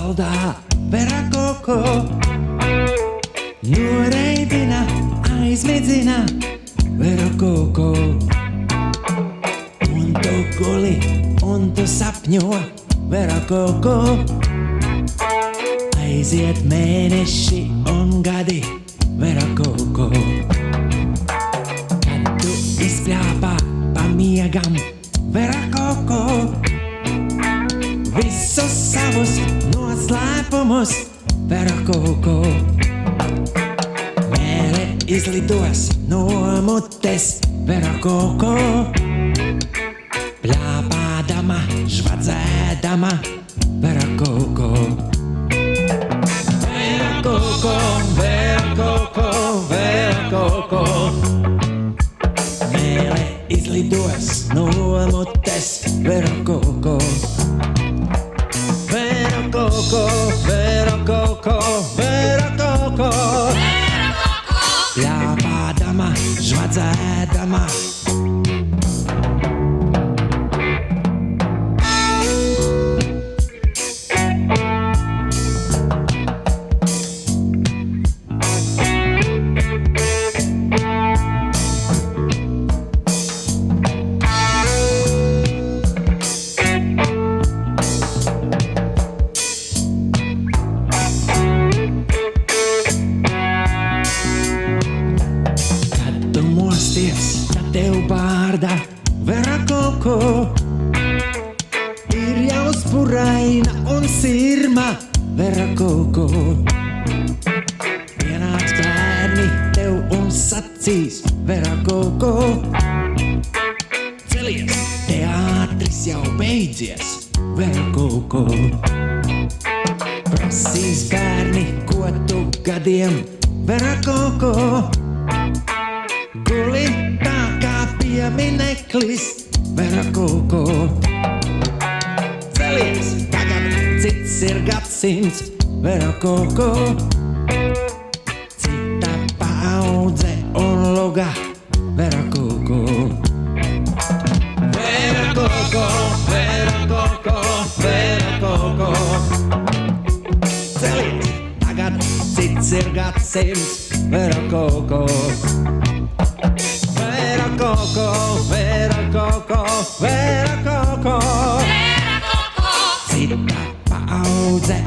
saldā verakoko, noreibina, aizmidzina verakoko. Un tu guli, un tu sapņo verakoko. Aiziet mēneši un gadi verakoko. Kad tu izpļāpā pamiegam verakoko. Visus savus noslēpumus verakoko. Mēle izlidos no mutes verakoko. Pļāpādama, žvadzēdama verakoko. Verakoko, verakoko, verakoko. Mēle izlidos no mutes verakoko. Verakoko, verakoko, verakoko. Pļāpādama, žvadzēdama. Kad tev bārda verakoko, ir jau spuraina un sirma verakoko. Pienāks bērni tev un sacīs verakoko. Celies, teātris jau beidzies verakoko. Prasīs bērni, ko tu gadiem verakoko. Guli tā kā piemineklis verakoko. Celies, tagad cits ir gadsimts verakoko. Cita paudze un loga verakoko. Verakoko, verakoko, verakoko. Celies, tagad cits ir gadsimts verakoko. Verakoko, verakoko, verakoko. Cita paudze